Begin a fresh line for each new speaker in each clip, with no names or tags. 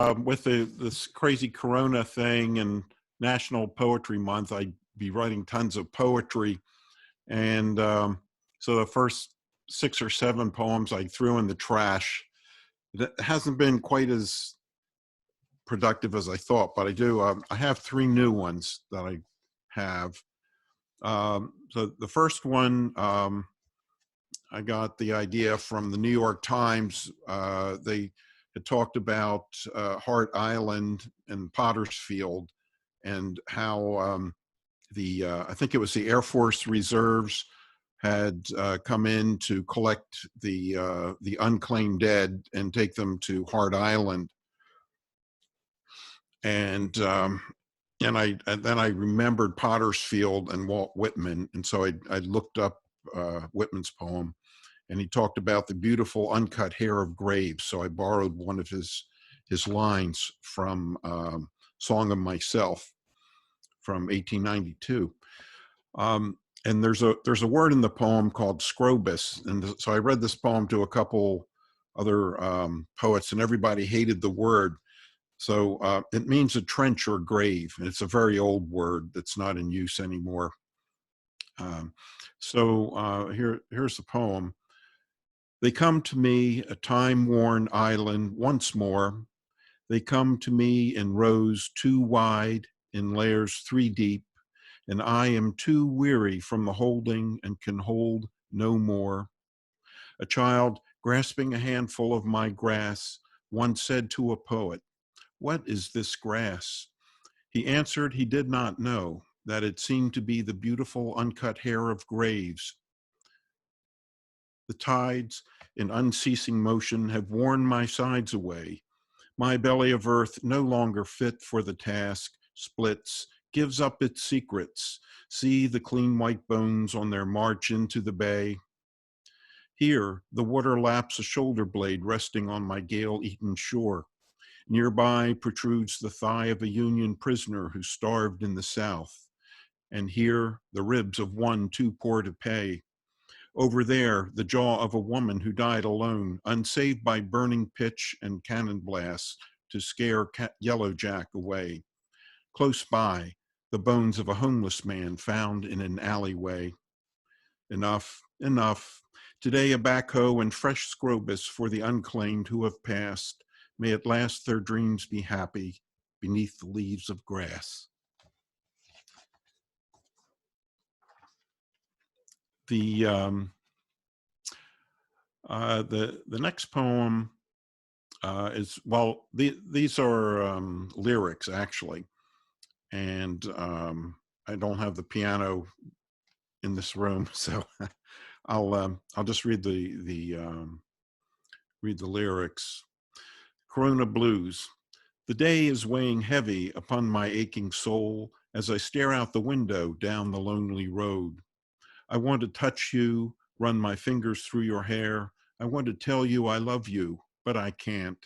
with this crazy Corona thing and National Poetry Month, I'd be writing tons of poetry. And so the first 6 or 7 poems I threw in the trash. It hasn't been quite as productive as I thought, but I have 3 new ones that I have. So the first one, I got the idea from the New York Times. They had talked about Hart Island and Pottersfield and how I think it was the Air Force Reserves had come in to collect the unclaimed dead and take them to Hart Island. And then I remembered Pottersfield and Walt Whitman, and so I looked up Whitman's poem, and he talked about the beautiful uncut hair of graves. So I borrowed one of his lines from Song of Myself from 1892. And there's a word in the poem called Scrobus, and so I read this poem to a couple other poets, and everybody hated the word. So it means a trench or grave, and it's a very old word that's not in use anymore. Here's the poem. They come to me, a time-worn island once more. They come to me in rows too wide, in layers 3 deep, and I am too weary from the holding and can hold no more. A child grasping a handful of my grass once said to a poet, "What is this grass?" He answered he did not know, that it seemed to be the beautiful uncut hair of graves. The tides in unceasing motion have worn my sides away. My belly of earth, no longer fit for the task, splits, gives up its secrets. See the clean white bones on their march into the bay. Here, the water laps a shoulder blade resting on my gale-eaten shore. Nearby protrudes the thigh of a Union prisoner who starved in the South. And here, the ribs of one too poor to pay. Over there, the jaw of a woman who died alone, unsaved by burning pitch and cannon blasts to scare Yellow Jack away. Close by, the bones of a homeless man found in an alleyway. Enough, enough. Today a backhoe and fresh Scrobus for the unclaimed who have passed. May at last their dreams be happy beneath the leaves of grass. The next poem is, well, these are lyrics actually, and I don't have the piano in this room, so I'll just read the lyrics. Corona Blues. The day is weighing heavy upon my aching soul as I stare out the window down the lonely road. I want to touch you, run my fingers through your hair. I want to tell you I love you, but I can't.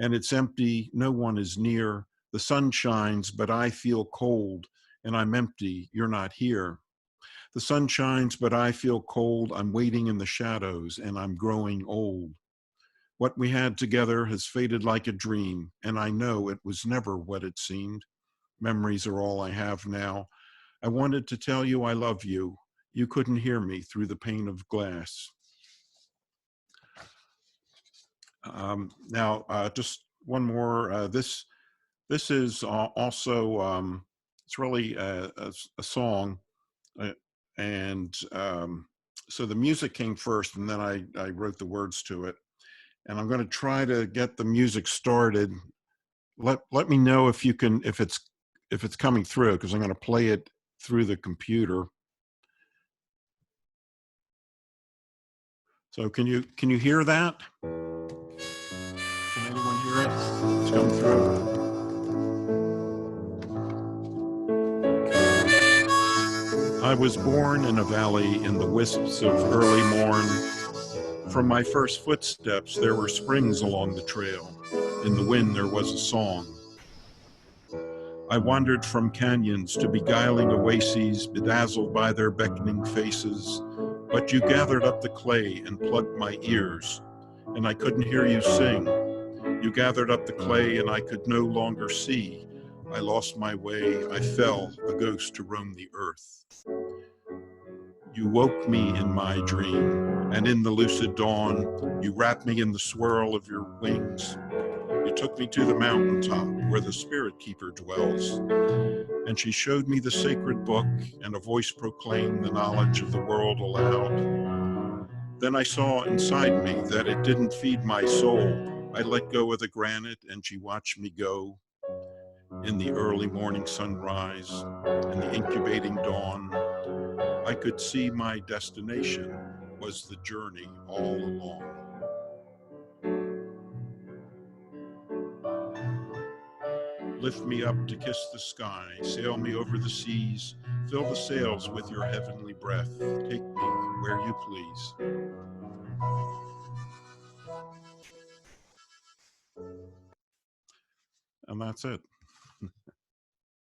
And it's empty, no one is near. The sun shines, but I feel cold, and I'm empty, you're not here. The sun shines, but I feel cold. I'm waiting in the shadows, and I'm growing old. What we had together has faded like a dream, and I know it was never what it seemed. Memories are all I have now. I wanted to tell you I love you. You couldn't hear me through the pane of glass. Now, just one more. This is also, it's really a song. So the music came first, and then I wrote the words to it. And I'm going to try to get the music started. Let me know if you can, if it's coming through, because I'm going to play it through the computer. So can you hear that? Can anyone hear it? It's coming through. I was born in a valley in the wisps of early morn. From my first footsteps, there were springs along the trail. In the wind, there was a song. I wandered from canyons to beguiling oases, bedazzled by their beckoning faces. But you gathered up the clay and plugged my ears, and I couldn't hear you sing. You gathered up the clay and I could no longer see. I lost my way, I fell, a ghost to roam the earth. You woke me in my dream, and in the lucid dawn, you wrapped me in the swirl of your wings. You took me to the mountaintop where the spirit keeper dwells, and she showed me the sacred book, and a voice proclaimed the knowledge of the world aloud. Then I saw inside me that it didn't feed my soul. I let go of the granite, and she watched me go. In the early morning sunrise, in the incubating dawn, I could see my destination was the journey all along. Lift me up to kiss the sky, sail me over the seas, fill the sails with your heavenly breath, take me where you please. And that's it.